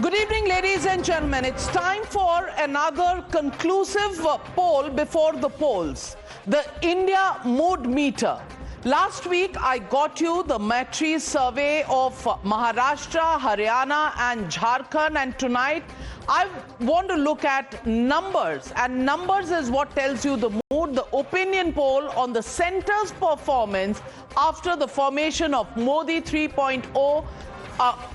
Good evening, ladies and gentlemen. It's time for another conclusive poll before the polls. The India Mood Meter. Last week, I got you the Matri survey of Maharashtra, Haryana and Jharkhand. And tonight, I want to look at numbers. And numbers is what tells you the mood, the opinion poll on the centre's performance after the formation of Modi 3.0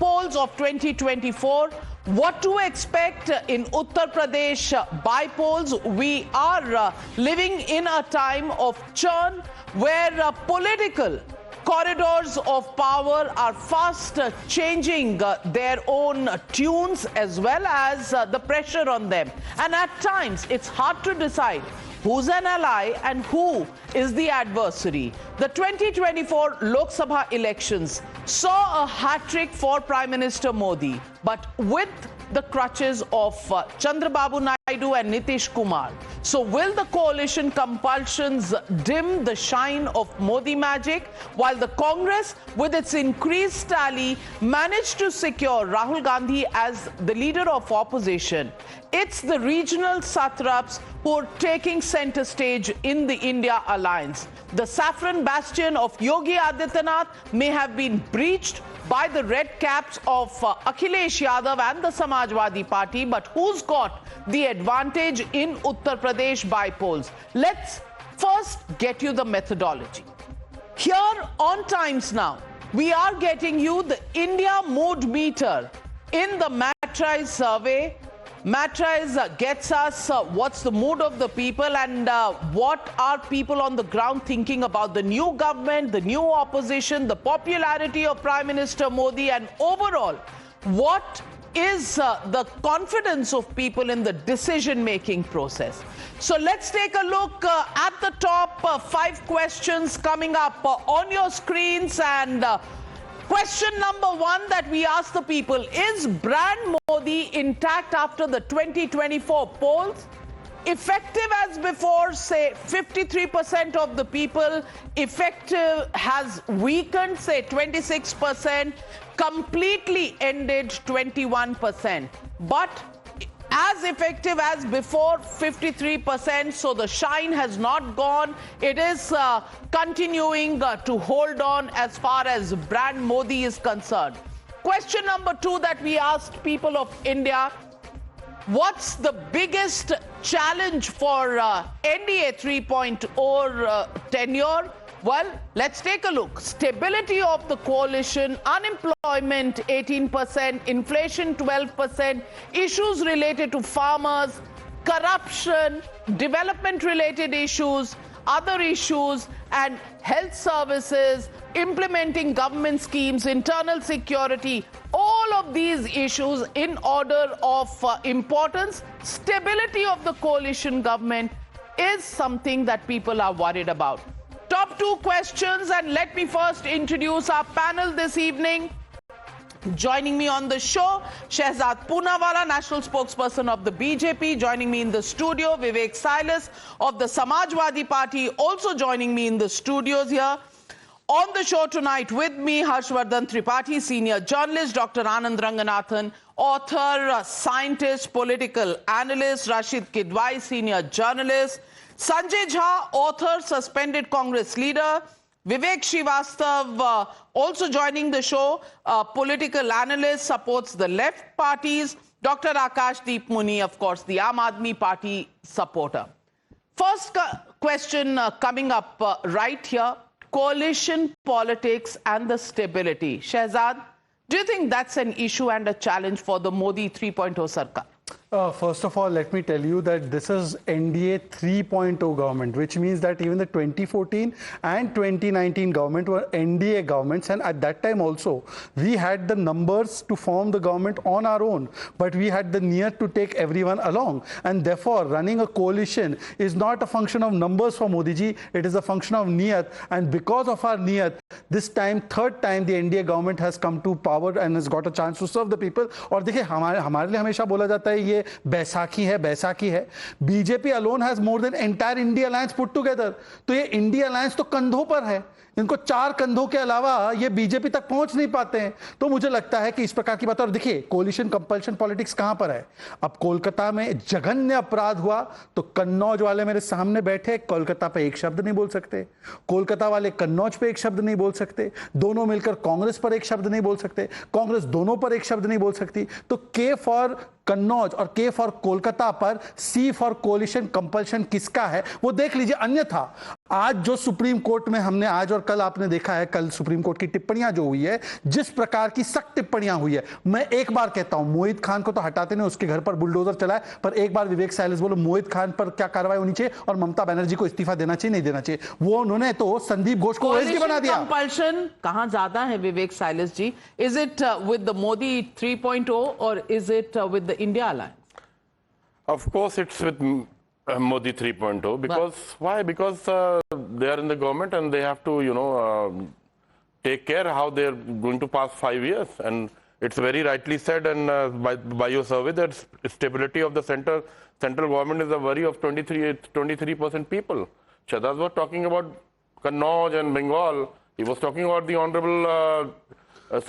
polls of 2024. What to expect in Uttar Pradesh by polls? We are living in a time of churn where political corridors of power are fast changing their own tunes as well as the pressure on them. And at times, it's hard to decide who's an ally and who is the adversary. The 2024 Lok Sabha elections saw a hat-trick for Prime Minister Modi, but with the crutches of Chandrababu Naidu and Nitish Kumar. So will the coalition compulsions dim the shine of Modi magic, while the Congress, with its increased tally, managed to secure Rahul Gandhi as the leader of opposition? It's the regional satraps who are taking center stage in the India alliance. The saffron bastion of Yogi Adityanath may have been breached by the red caps of Akhilesh Yadav and the Samajwadi Party, but who's got the advantage in Uttar Pradesh by polls? Let's first get you the methodology. Here on Times Now, we are getting you the India Mood Meter in the Matri survey. Matri gets us what's the mood of the people and what are people on the ground thinking about the new government, the new opposition, the popularity of Prime Minister Modi, and overall, what is the confidence of people in the decision-making process. So let's take a look at the top 5 questions coming up on your screens. And question number 1 that we ask the people: is brand Modi intact after the 2024 polls? Effective as before, say 53% of the people. Effective has weakened, say 26%. Completely ended, 21%. But as effective as before, 53%. So the shine has not gone. It is continuing to hold on as far as brand Modi is concerned. Question number 2 that we asked people of India: what's the biggest challenge for NDA 3.0 tenure? Well, let's take a look. Stability of the coalition, unemployment 18%, inflation 12%, issues related to farmers, corruption, development-related issues, other issues, and health services, implementing government schemes, internal security, all of these issues in order of importance. Stability of the coalition government is something that people are worried about. Top 2 questions, and let me first introduce our panel this evening. Joining me on the show, Shehzad Poonawalla, national spokesperson of the BJP. Joining me in the studio, Vivek Silas of the Samajwadi Party. Also joining me in the studios here. On the show tonight with me, Harshvardhan Tripathi, senior journalist, Dr. Anand Ranganathan, author, scientist, political analyst, Rashid Kidwai, senior journalist, Sanjay Jha, author, suspended Congress leader, Vivek Srivastav, also joining the show, political analyst, supports the left parties, Dr. Akash Deep Muni, of course, the Aam Aadmi Party supporter. First question coming up right here: coalition politics and the stability. Shehzad, do you think that's an issue and a challenge for the Modi 3.0 Sarkar? First of all, let me tell you that this is NDA 3.0 government, which means that even the 2014 and 2019 government were NDA governments, and at that time also we had the numbers to form the government on our own, but we had the niyat to take everyone along, and therefore running a coalition is not a function of numbers for Modi ji, it is a function of niyat, and because of our niyat this time, third time, the NDA government has come to power and has got a chance to serve the people. और देखिए हमारे लिए हमेशा बोला जाता है ये बैसाखी है. BJP alone has more than entire India alliance put together. तो ये इंडिया अलायंस तो कंधों पर है. इनको 4 कंधों के अलावा ये बीजेपी तक पहुंच नहीं पाते हैं. तो मुझे लगता है कि इस प्रकार की बात. और देखिए कोलिशन कंपल्शन पॉलिटिक्स कहां पर है. अब कोलकाता में जघन्य अपराध हुआ तो कन्नौज वाले मेरे सामने बैठे, कोलकाता पे एक शब्द नहीं बोल सकते. कोलकाता वाले कन्नौज पे एक शब्द नहीं बोल सकते. दोनों मिलकर कांग्रेस पर एक शब्द नहीं बोल सकते. कांग्रेस दोनों पर एक शब्द नहीं बोल सकती. तो के फॉर कन्नौज और के फॉर कोलकाता पर सी फॉर कोलिशन कंपल्शन किसका है वो देख लीजिए. अन्यथा आज जो सुप्रीम कोर्ट में हमने आज और कल आपने देखा है, कल सुप्रीम कोर्ट की टिप्पणियां जो हुई है, जिस प्रकार की सख्त टिप्पणियां हुई है, मैं एक बार कहता हूं मोहित खान को तो हटाते नहीं, उसके घर पर बुलडोजर चला है, पर एक बार विवेक साइलेंस बोलो मोहित खान पर क्या कार्रवाई होनी चाहिए और ममता बनर्जी को इस्तीफा देना चाहिए नहीं देना चाहिए. वो उन्होंने तो संदीप घोष को ओएसडी बना दिया. कंपल्शन कहां ज्यादा है Vivek Silas ji? Is it with the Modi 3.0 और is it with the India alliance? Of course it's with Modi 3.0 because why? Because they are in the government and they have to, take care how they are going to pass 5 years. And it's very rightly said and by your survey that stability of the central government is a worry of 23% people. Shahbaz was talking about Kannauj and Bengal. He was talking about the Honorable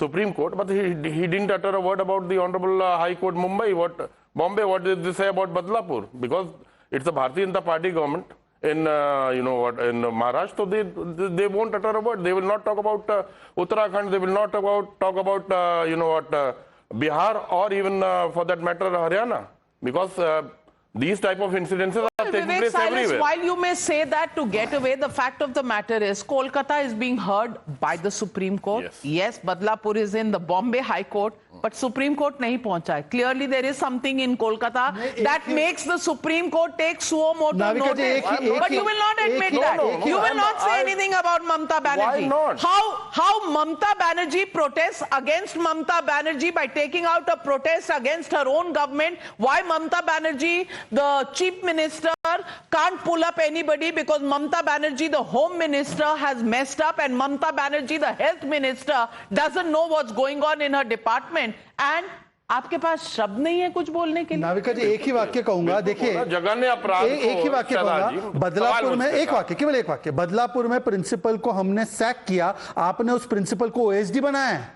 Supreme Court, but he didn't utter a word about the Honorable High Court Bombay. What did they say about Badlapur? Because it's a Bharatiya Janata Party government in in Maharashtra, so they won't utter a word. They will not talk about Uttarakhand. They will not talk about Bihar or even for that matter Haryana, because these type of incidences are taking Vivek place Silas, everywhere. while you may say that to get away, the fact of the matter is Kolkata is being heard by the Supreme Court. Yes, Badlapur is in the Bombay High Court, but Supreme Court nahi pahuncha hai. Clearly, there is something in Kolkata that makes the Supreme Court take suo motu notice. But you will not admit that. You will not say anything about Mamta Banerjee. Why not? How Mamta Banerjee protests against Mamta Banerjee by taking out a protest against her own government? Why Mamta Banerjee, the chief minister, can't pull up anybody because Mamta Banerjee, the home minister, has messed up, and Mamta Banerjee, the health minister, doesn't know what's going on in her department. And आपके पास शब्द नहीं है कुछ बोलने के लिए. नाविका जी एक ही वाक्य कहूंगा. देखिए जघन्य अपराध एक ही वाक्य कहूंगा. बदलापुर में एक वाक्य, केवल एक वाक्य. बदलापुर में प्रिंसिपल को हमने सैक किया, आपने उस प्रिंसिपल को ओएसडी बनाया है.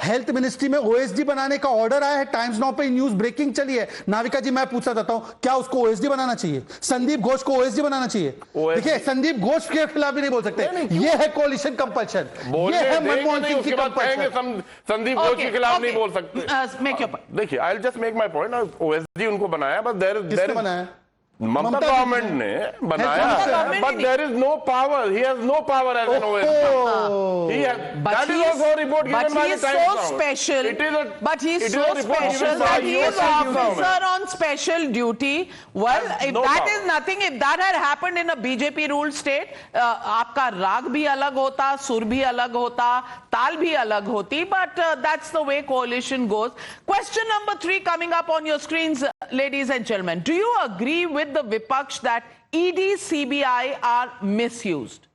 हेल्थ मिनिस्ट्री में ओएसडी बनाने का ऑर्डर आया है. टाइम्स नाउ पे न्यूज ब्रेकिंग चली है. नाविका जी मैं पूछना चाहता हूं क्या उसको ओएसडी बनाना चाहिए? संदीप घोष को ओएसडी बनाना चाहिए? देखिए संदीप घोष के खिलाफ भी नहीं बोल सकते. ये है कोलिशन कंपल्शन, ये है मनमोहन सिंह की कंपल्शन. संदीप घोष के खिलाफ नहीं बोल सकते. देखिए I will just make my point. OSD उनको बनाया, बट देयर बनाया ममता गवर्नमेंट ने बनाया, but there is no power. He has no power as an OSD. That is also a report given by the Times now. But he is so special that he is officer on special duty. Well, if that is nothing, if that had happened in a BJP ruled state, आपका राग भी अलग होता, सुर भी अलग होता, ताल भी अलग होती. But that's the way coalition goes. Question number 3 coming up on your screens, ladies and gentlemen. Do you agree with the Vipaksh that ED, CBI are misused?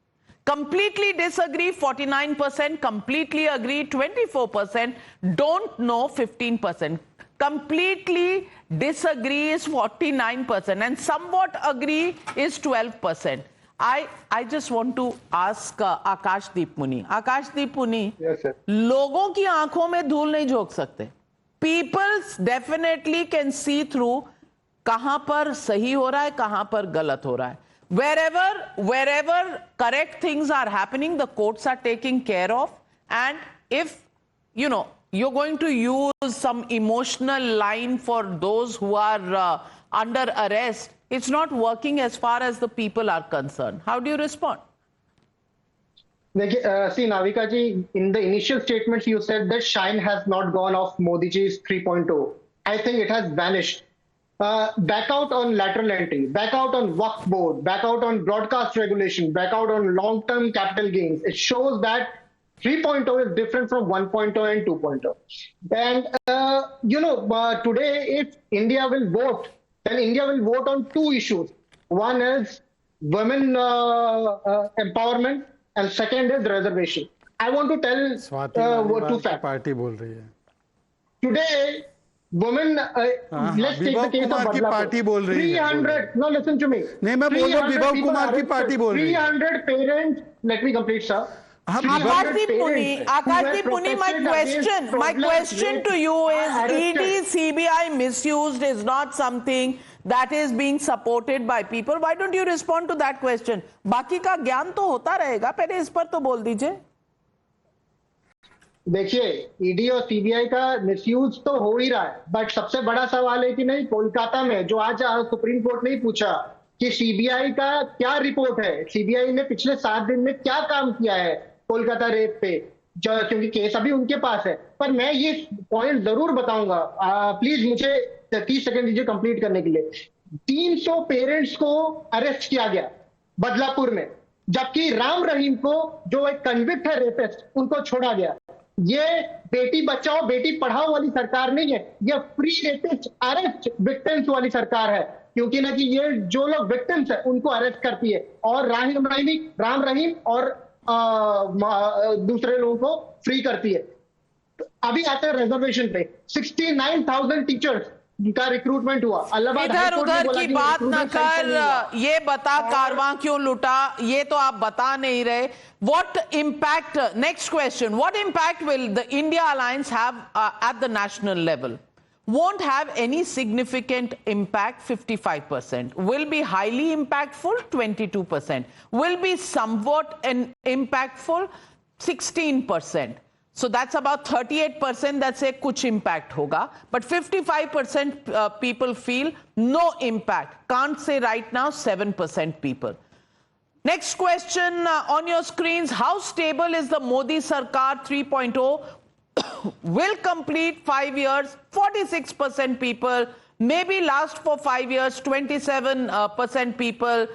Completely disagree 49%, completely agree 24%, don't know 15%. Completely disagree is 49% and somewhat agree is 12%. I just want to ask Akashdeep Muni. Akashdeep Muni, yes, sir. लोगों की आंखों में धूल नहीं झोंक सकते. People definitely can see through कहां पर सही हो रहा है, कहां पर गलत हो रहा है. Wherever correct things are happening, the courts are taking care of. And if you're going to use some emotional line for those who are under arrest, it's not working as far as the people are concerned. How do you respond? See, Navika ji, in the initial statements you said that shine has not gone off Modi ji's 3.0. I think it has vanished. Back out on lateral entry, back out on Waqf board, back out on broadcast regulation, back out on long-term capital gains. It shows that 3.0 is different from 1.0 and 2.0. And, today if India will vote, then India will vote on 2 issues. One is women empowerment and second is reservation. I want to tell Swati two Maliwal की facts. Party बोल रही है. Today, women, let's take the विभव case of Kumar की Badlapur. Party बोल रही है. 300, no, listen to me. नहीं, मैं बोल रहा हूँ, 300 विभव people कुमार की arrested. पार्टी बोल रही है. 300 parents, let me complete, sir. हाँ, 300 Akashdeep parents Puni, who were my protested question against to you is arrested. ED CBI misused is not something that is being supported by people. Why don't you respond to that question? बाकी का ज्ञान तो होता रहेगा, पहले इस पर तो बोल दीजिए. देखिए, ईडी और सीबीआई का मिसयूज तो हो ही रहा है, बट सबसे बड़ा सवाल है कि नहीं, कोलकाता में जो आज सुप्रीम कोर्ट ने ही पूछा कि सीबीआई का क्या रिपोर्ट है, सीबीआई ने पिछले 7 दिन में क्या काम किया है कोलकाता रेप पे, क्योंकि केस अभी उनके पास है. पर मैं ये पॉइंट जरूर बताऊंगा, प्लीज मुझे 30 सेकंड दीजिए कंप्लीट करने के लिए. 300 पेरेंट्स को अरेस्ट किया गया बदलापुर में, जबकि राम रहीम को, जो एक कन्विक्ट है रेपिस्ट, उनको छोड़ा गया. ये बेटी बचाओ बेटी पढ़ाओ वाली सरकार नहीं है, ये फ्री रेपिस्ट अरेस्ट विक्टिम्स वाली सरकार है, क्योंकि ना कि ये जो लोग विक्टिम्स है उनको अरेस्ट करती है और राम रहीम और दूसरे लोगों को फ्री करती है. अभी आते हैं रिजर्वेशन पे. 69,000 टीचर्स का रिक्रूटमेंट हुआ. इधर उधर की बात न कर, ये बता कारवां क्यों लुटा, ये तो आप बता नहीं रहे. What impact, next question, what impact will the India alliance have at the national level? Won't have any significant impact, 55%. Will be highly impactful, 22%. Will be somewhat impactful, 16%. So that's about 38% that say kuch impact hoga, but 55% people feel no impact. Can't say right now, 7% people. Next question on your screens, how stable is the Modi Sarkar 3.0? Will complete 5 years, 46% people, maybe last for 5 years, 27% people.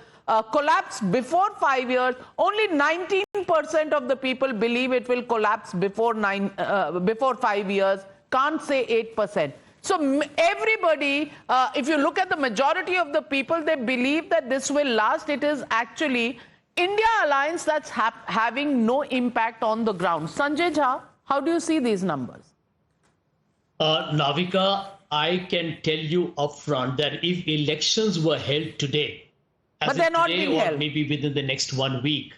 Collapse before 5 years, only 19% of the people believe it will collapse before 5 years. Can't say 8%. So everybody, if you look at the majority of the people, they believe that this will last. It is actually India alliance that's having no impact on the ground. Sanjay Jha, how do you see these numbers? Navika, I can tell you upfront that if elections were held today, but they're not being held, or maybe within the next 1 week,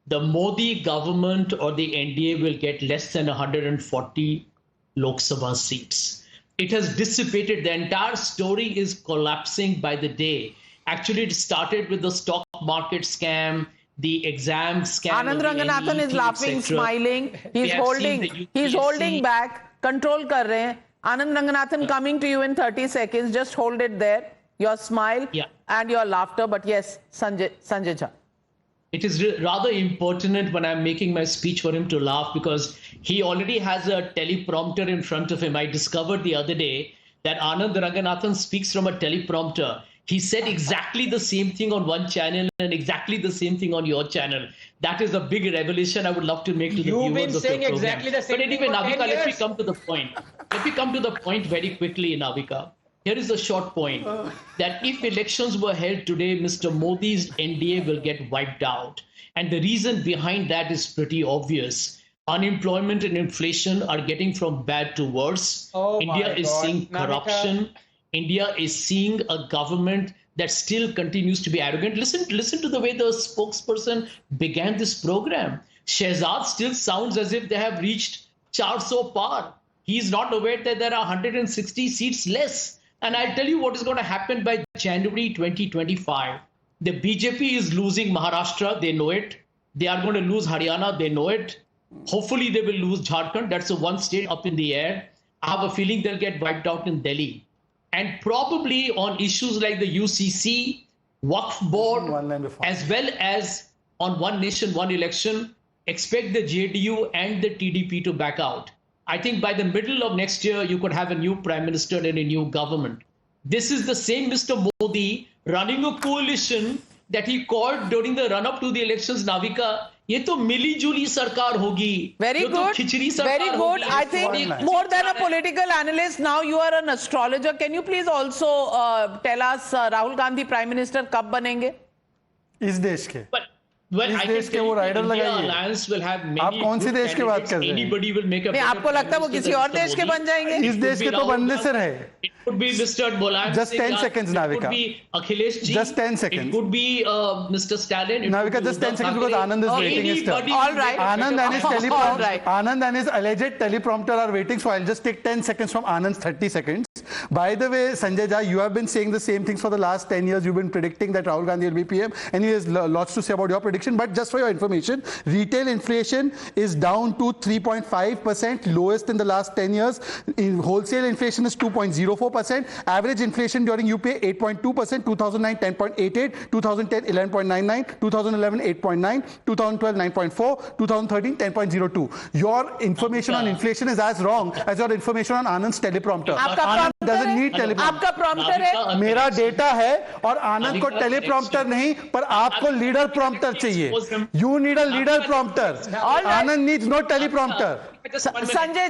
the Modi government or the NDA will get less than 140 Lok Sabha seats. It has dissipated. The entire story is collapsing by the day. Actually, it started with the stock market scam, the exam scam. Anand Ranganathan is laughing, smiling. He's holding back. Control kar rahe hain. Anand Ranganathan coming to you in 30 seconds. Just hold it there. Your smile and your laughter. But yes, Sanjay Jha. It is rather impertinent when I'm making my speech for him to laugh, because he already has a teleprompter in front of him. I discovered the other day that Anand Ranganathan speaks from a teleprompter. He said exactly the same thing on one channel and exactly the same thing on your channel. That is a big revelation I would love to make to the viewers of your program. You've been saying exactly the same thing. But anyway, thing Navika, let me come to the point. Let me come to the point very quickly, Navika. Here is the short point, that if elections were held today, Mr. Modi's NDA will get wiped out. And the reason behind that is pretty obvious. Unemployment and inflation are getting from bad to worse. India is seeing corruption. India is seeing a government that still continues to be arrogant. Listen to the way the spokesperson began this program. Shehzad still sounds as if they have reached 400 par. He is not aware that there are 160 seats less. And I'll tell you what is going to happen by January 2025. The BJP is losing Maharashtra, they know it. They are going to lose Haryana, they know it. Hopefully they will lose Jharkhand. That's the one state up in the air. I have a feeling they'll get wiped out in Delhi. And probably on issues like the UCC, Waqf Board, as well as on One Nation, One Election, expect the JDU and the TDP to back out. I think by the middle of next year, you could have a new prime minister and a new government. This is the same Mr. Modi running a coalition that he called during the run-up to the elections, Navika. ये तो मिली-जुली सरकार होगी. Very good. Very good. I think more than a political analyst, now you are an astrologer. Can you please also tell us Rahul Gandhi Prime Minister कब बनेंगे? इस देश के. Well, इस I देश can के tell वो you राइडर India लगाइए। Alliance will have many आप कौन सी good देश की बात candidates. कर रहे हैं? Anybody will make a नहीं, better आपको Prime लगता है वो Minister किसी than और Mr. देश के Modi. बन जाएंगे? इस It देश could के be तो Rahul बनने से Gandhi. रहे। It could be Mr. Mulayam Just Singh 10 Yadav. seconds, It Navika. could be Akhilesh Ji. Just 10 seconds. It could be Mr. Stalin. It Navika, could be just 10 Uddhav seconds because Thackeray. Anand is waiting his turn. Anybody All will right. make a Anand and his All teleprompter, right. Anand and his alleged teleprompter are waiting, so I'll just take 10 seconds from Anand's 30 seconds. By the way, Sanjay Jha, you have been saying the same things for the last 10 years. You've been predicting that Rahul Gandhi will be PM, and he has lots to say about your prediction. But just for your information, retail inflation is down to 3.5%, lowest in the last 10 years. In wholesale inflation is 2.04%. Average inflation during UPA 8.2%, 2009 10.88, 2010 11.99, 2011 8.9, 2012 9.4, 2013 10.02. Your information on inflation is as wrong as your information on Anand's teleprompter. आपका Anand prompter doesn't है? need teleprompter. आपका prompter है? Navika, मेरा data है और आनंद को Navika, teleprompter नहीं पर आपको लीडर प्रॉम्प्टर चाहिए. You need a leader prompter. All right. Anand needs no teleprompter. Just 1 minute. Sanjay,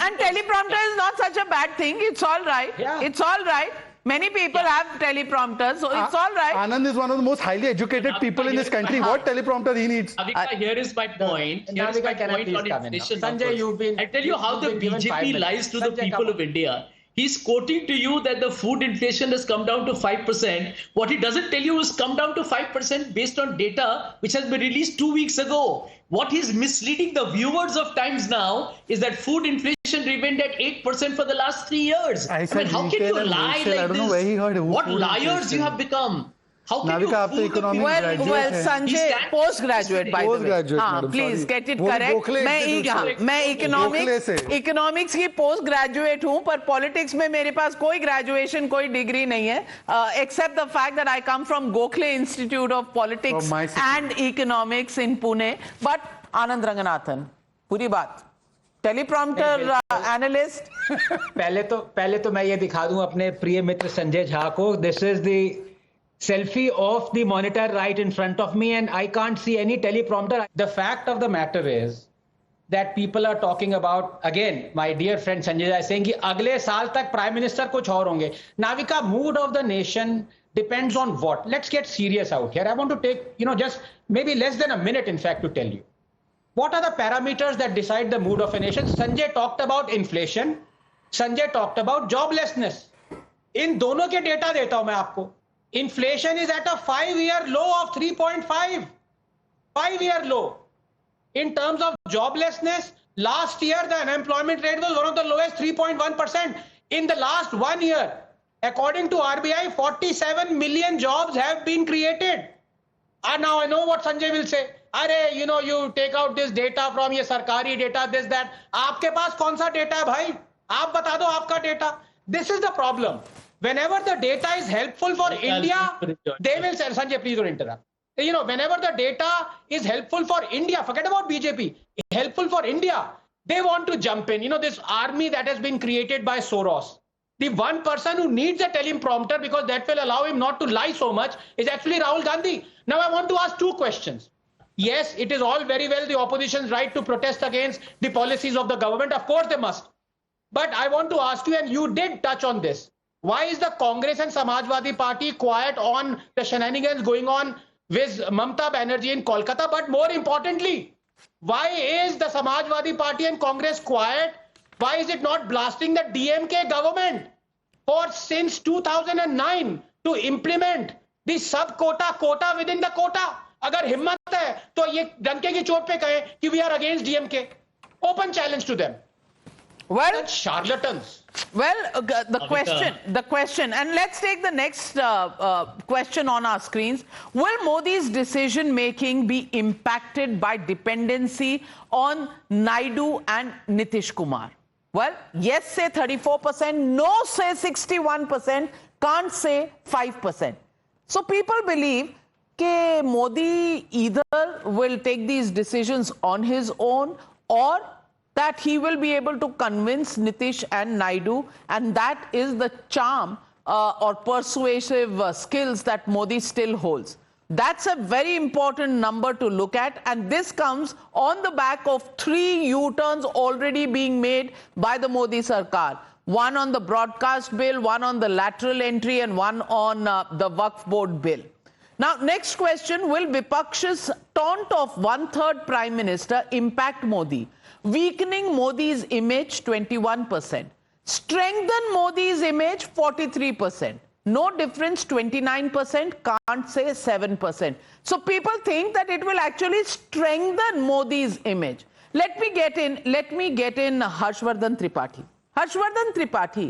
and teleprompter is not such a bad thing. It's all right. It's all right. Many people have teleprompters, so it's all right. Anand is one of the most highly educated people in this country. What teleprompter he needs? Navika, here is my point. Here is my Navika, can I point please on come in now? inflation Sanjay, numbers. you've been- I tell you how you've the been given 5 BJP minutes. lies to the Sanjay, people come of India. He's quoting to you that the food inflation has come down to 5%. What he doesn't tell you is come down to 5% based on data which has been released 2 weeks ago. What he's misleading the viewers of Times Now is that food inflation remained at 8% for the last 3 years. I said how can retail you and lie wholesale. I like don't know this? where he heard What food liars inflation. you have become? How can Navika, you आप तो fool the economics people? graduate Well, है. Sanjay, He's postgraduate, by the way. Postgraduate, हाँ, madam, please sorry. get it वो भी correct. Gokhale institute से। मैं गोखले से। Economics की पोस्ट ग्रेजुएट हूँ, पर पॉलिटिक्स में मेरे पास कोई ग्रेजुएशन, कोई डिग्री नहीं है, except the fact that I come from Gokhale Institute of Politics From my city. and Economics in Pune. But Anand Ranganathan, पूरी बात. Teleprompter analyst. पहले तो मैं ये दिखा दूं अपने प्रिय मित्र संजय झा को. This is the selfie of the monitor right in front of me and I can't see any teleprompter. The fact of the matter is that people are talking about, again, my dear friend Sanjay Jha is saying कि अगले साल तक prime minister कुछ और होंगे. Navika, mood of the nation depends on what? Let's get serious out here. I want to take, just maybe less than a minute, in fact, to tell you. What are the parameters that decide the mood of a nation? Sanjay talked about inflation. Sanjay talked about joblessness. इन दोनों के data देता हूं मैं आपको. Inflation is at a 5-year low of 3.5. 5-year low. In terms of joblessness, last year the unemployment rate was one of the lowest, 3.1%. In the last 1 year, according to RBI, 47 million jobs have been created. And now I know what Sanjay will say. अरे you take out this data from ये सरकारी data, this that. आपके पास कौन सा data है भाई? आप बता दो आपका data. This is the problem. Whenever the data is helpful for India, they will say, Sanjay, please don't interrupt. Whenever the data is helpful for India, forget about BJP, helpful for India, they want to jump in. This army that has been created by Soros. The one person who needs a teleprompter because that will allow him not to lie so much is actually Rahul Gandhi. Now I want to ask 2 questions. Yes, it is all very well the opposition's right to protest against the policies of the government. Of course they must. But I want to ask you, and you did touch on this. Why is the Congress and Samajwadi Party quiet on the shenanigans going on with Mamata Banerjee in Kolkata? But more importantly, why is the Samajwadi Party and Congress quiet? Why is it not blasting the DMK government for since 2009 to implement the sub-quota quota within the quota? अगर हिम्मत है तो ये डंके की चोट पे कहें कि we are against DMK. Open challenge to them. Well, That's charlatans. Well, the question, and let's take the next question on our screens. Will Modi's decision making be impacted by dependency on Naidu and Nitish Kumar? Well, yes say 34%, no say 61%, can't say 5%. So people believe that Modi either will take these decisions on his own or that he will be able to convince Nitish and Naidu, and that is the charm or persuasive skills that Modi still holds. That's a very important number to look at, and this comes on the back of 3 U-turns already being made by the Modi Sarkar. One on the broadcast bill, one on the lateral entry, and one on the Waqf board bill. Now, next question, will Vipaksh's taunt of one-third Prime Minister impact Modi? Weakening Modi's image, 21%. Strengthen Modi's image, 43%. No difference, 29%. Can't say 7%. So people think that it will actually strengthen Modi's image. Let me get in Harshvardhan Tripathi. Harshvardhan Tripathi,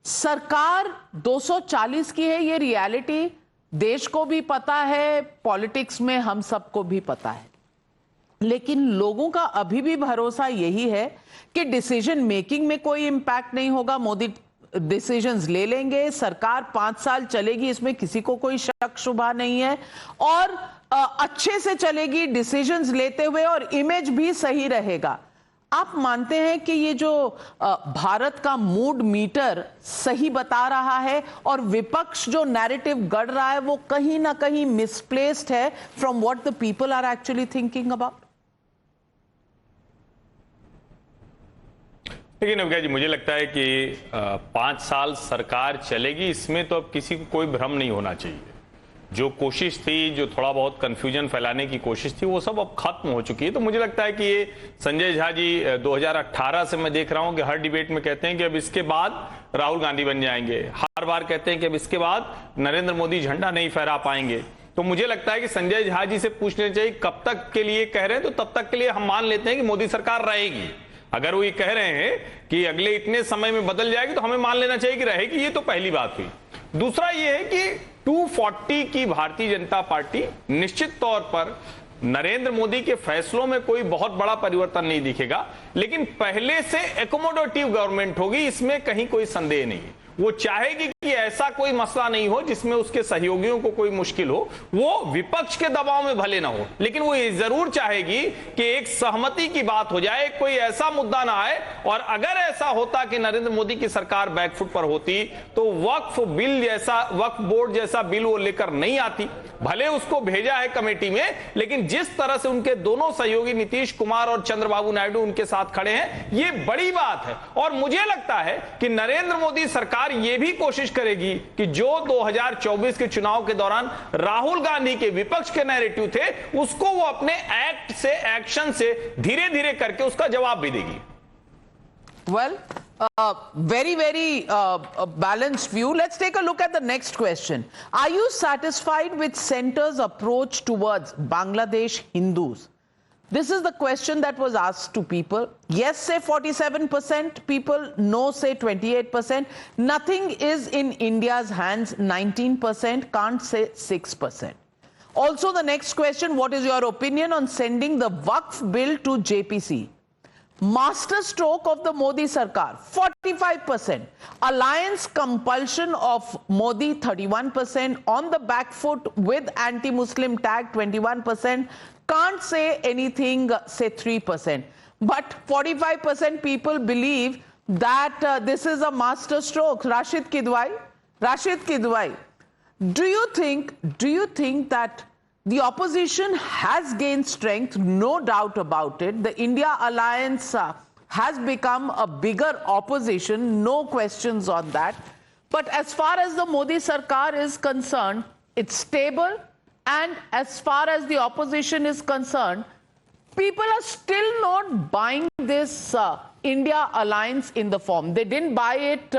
सरकार 240 की है, ये reality देश को भी पता है, politics में हम सबको भी पता है, लेकिन लोगों का अभी भी भरोसा यही है कि डिसीजन मेकिंग में कोई इंपैक्ट नहीं होगा, मोदी डिसीजंस ले लेंगे, सरकार 5 साल चलेगी, इसमें किसी को कोई शक शुबा नहीं है, और अच्छे से चलेगी डिसीजंस लेते हुए, और इमेज भी सही रहेगा। आप मानते हैं कि ये जो भारत का मूड मीटर सही बता रहा है और विपक्ष जो नैरेटिव गढ़ रहा है वो कहीं ना कहीं मिसप्लेस्ड है from what the people are actually thinking about? देखिए नविका जी, मुझे लगता है कि 5 साल सरकार चलेगी, इसमें तो अब किसी को कोई भ्रम नहीं होना चाहिए। जो कोशिश थी, जो थोड़ा बहुत कंफ्यूजन फैलाने की कोशिश थी, वो सब अब खत्म हो चुकी है। तो मुझे लगता है कि ये संजय झा जी 2018 से मैं देख रहा हूं कि हर डिबेट में कहते हैं कि अब इसके बाद राहुल गांधी बन जाएंगे, हर बार कहते हैं कि अब इसके बाद नरेंद्र मोदी झंडा नहीं फहरा पाएंगे। तो मुझे लगता है कि संजय झा जी से पूछना चाहिए कब तक के लिए कह रहे हैं, तो तब तक के लिए हम मान लेते हैं कि मोदी सरकार रहेगी। अगर वो ये कह रहे हैं कि अगले इतने समय में बदल जाएगी, तो हमें मान लेना चाहिए कि रहेगी। ये तो पहली बात हुई। दूसरा ये है कि 240 की भारतीय जनता पार्टी निश्चित तौर पर नरेंद्र मोदी के फैसलों में कोई बहुत बड़ा परिवर्तन नहीं दिखेगा, लेकिन पहले से एकोमोडेटिव गवर्नमेंट होगी, इसमें कहीं कोई संदेह नहीं। वो चाहेगी कि ऐसा कोई मसला नहीं हो जिसमें उसके सहयोगियों को कोई मुश्किल हो, वो विपक्ष के दबाव में भले ना हो, लेकिन वो ये जरूर चाहेगी कि एक सहमति की बात हो जाए, कोई ऐसा मुद्दा ना आए। और अगर ऐसा होता कि नरेंद्र मोदी की सरकार बैकफुट पर होती, तो वक्फ बिल जैसा, वक्फ बोर्ड जैसा बिल वो लेकर नहीं आती। भले उसको भेजा है कमेटी में, लेकिन जिस तरह से उनके दोनों सहयोगी नीतीश कुमार और चंद्रबाबू नायडू उनके साथ खड़े हैं, ये बड़ी बात है। और मुझे लगता है कि नरेंद्र मोदी सरकार ये भी कोशिश करेगी कि जो 2024 के चुनाव के दौरान राहुल गांधी के विपक्ष के नैरेटिव थे, उसको वो अपने एक्ट से, एक्शन से धीरे धीरे करके उसका जवाब भी देगी। Well, very balanced view. Let's take a look at the next question. Are you satisfied with centre's approach towards Bangladesh Hindus? This is the question that was asked to people. Yes, say 47% people, no, say 28%. Nothing is in India's hands, 19%, can't say 6%. Also, the next question, what is your opinion on sending the Waqf bill to JPC? Master stroke of the Modi Sarkar, 45%. Alliance compulsion of Modi, 31%. On the back foot with anti-Muslim tag, 21%. Can't say anything, say 3%. But 45% people believe that this is a master stroke. Rashid Kidwai, do you think that the opposition has gained strength? No doubt about it. The India alliance has become a bigger opposition, no questions on that. But as far as the Modi Sarkar is concerned, it's stable. And as far as the opposition is concerned, people are still not buying this India alliance in the form. They didn't buy it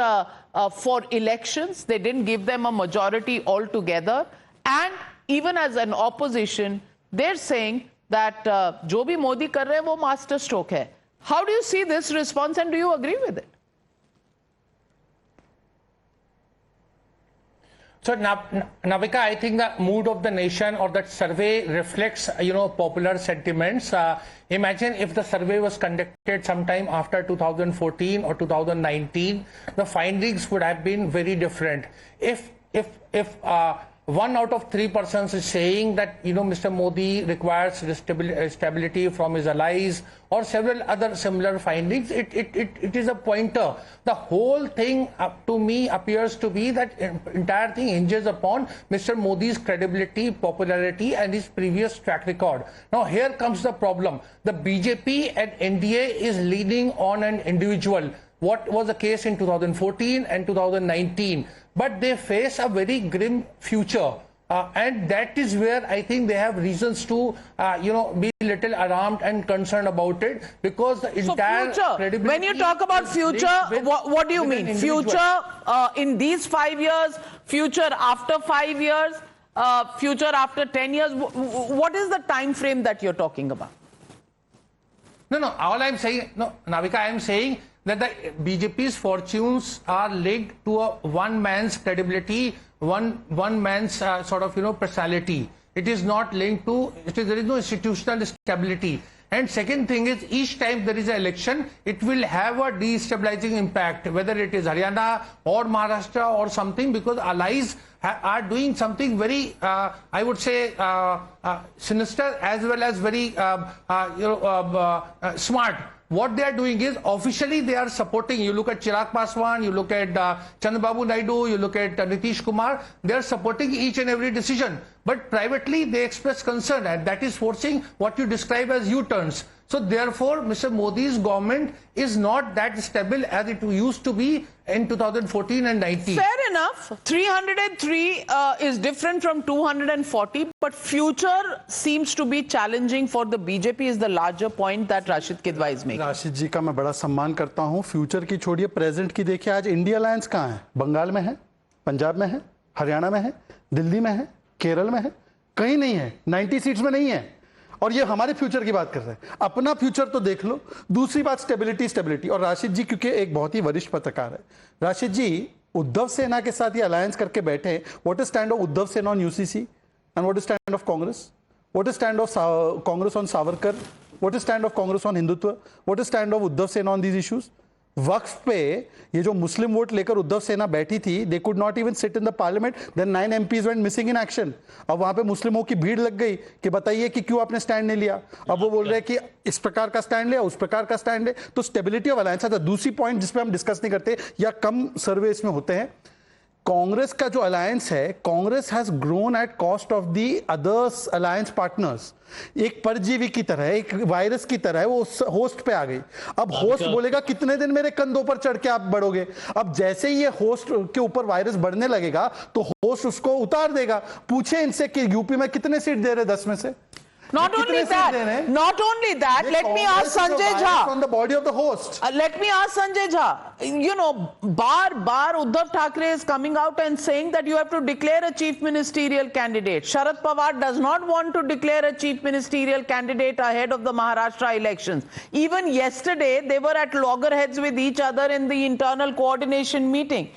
for elections. They didn't give them a majority altogether. And even as an opposition, they're saying that jo bhi Modi kar rahe hai, wo master stroke hai. How do you see this response, and do you agree with it? So, Navika, I think the mood of the nation or that survey reflects, popular sentiments. Imagine if the survey was conducted sometime after 2014 or 2019, the findings would have been very different. If 1 out of 3 persons is saying that, Mr. Modi requires stability from his allies, or several other similar findings, it is a pointer. The whole thing, to me, appears to be that entire thing hinges upon Mr. Modi's credibility, popularity, and his previous track record. Now, here comes the problem. The BJP and NDA is leaning on an individual. What was the case in 2014 and 2019? But they face a very grim future. and that is where I think they have reasons to, be little alarmed and concerned about it, because the entire future, credibility. when you talk about future, what do you mean? Future in these 5 years, future after 5 years, future after 10 years. What is the time frame that you're talking about? No, all I'm saying, Navika, I'm saying that the BJP's fortunes are linked to a one man's credibility, one man's personality. It is not linked to, there is no institutional stability. And second thing is, each time there is an election, it will have a destabilizing impact, whether it is Haryana or Maharashtra or something, because allies are doing something very, I would say, sinister as well as very smart. What they are doing is, officially they are supporting, you look at Chirag Paswan, you look at Chandrababu Naidu, you look at Nitish Kumar, they are supporting each and every decision. But privately they express concern, and that is forcing what you describe as U-turns. So therefore, Mr. Modi's government is not that stable as it used to be in 2014 and 19. Fair enough. 303 is different from 240, but future seems to be challenging for the BJP is the larger point that Rashid Kidwai is making. Rashid जी का मैं बड़ा सम्मान करता हूं. Future की छोड़िए, present की देखिए. आज इंडिया अलायंस कहां है? बंगाल में है, पंजाब में है, हरियाणा में है, दिल्ली में है, केरल में है, कहीं नहीं है. 90 सीट्स में नहीं है. और ये हमारे फ्यूचर की बात कर रहे हैं. अपना फ्यूचर तो देख लो. दूसरी बात स्टेबिलिटी. और राशिद जी क्योंकि एक बहुत ही वरिष्ठ पत्रकार है, राशिद जी उद्धव सेना के साथ ये अलायंस करके बैठे हैं. What is stand of Uddhav Sena on UCC and what is stand of Congress? What is stand of Congress on Savarkar? What is stand of Congress on Hindutva? What is stand of Uddhav Sena on these issues? वक्फ पे ये जो मुस्लिम वोट लेकर उद्धव सेना बैठी थी, they could not even sit in the parliament. Then 9 MPs went missing in action. अब वहां पे मुस्लिमों की भीड़ लग गई कि बताइए कि क्यों आपने स्टैंड नहीं लिया. अब वो बोल रहे हैं कि इस प्रकार का स्टैंड लिया, उस प्रकार का स्टैंड ले. तो स्टेबिलिटी ऑफ अलायंस था. दूसरी पॉइंट जिस पे हम डिस्कस नहीं करते या कम सर्वे इसमें होते हैं, कांग्रेस का जो अलायंस है, Congress has grown at cost of the others alliance partners. एक परजीवी की तरह, एक वायरस की तरह वो होस्ट पे आ गई. अब होस्ट बोलेगा कितने दिन मेरे कंधों पर चढ़ के आप बढ़ोगे. अब जैसे ही ये होस्ट के ऊपर वायरस बढ़ने लगेगा तो होस्ट उसको उतार देगा. पूछे इनसे कि यूपी में कितने सीट दे रहे 10 में से. Not only that, let me ask Sanjay Jha. On the body of the host. Let me ask Sanjay Jha. You know, bar Uddhav Thackeray is coming out and saying that you have to declare a chief ministerial candidate. Sharad Pawar does not want to declare a chief ministerial candidate ahead of the Maharashtra elections. Even yesterday, they were at loggerheads with each other in the internal coordination meeting.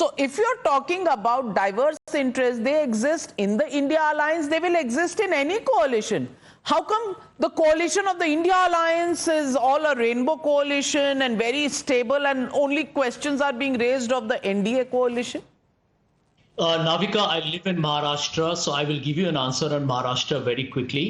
So if you're talking about diverse interests, they exist in the India alliance, they will exist in any coalition. How come the coalition of the India alliance is all a rainbow coalition and very stable, and only questions are being raised of the NDA coalition? Navika, I live in Maharashtra, so I will give you an answer on Maharashtra very quickly.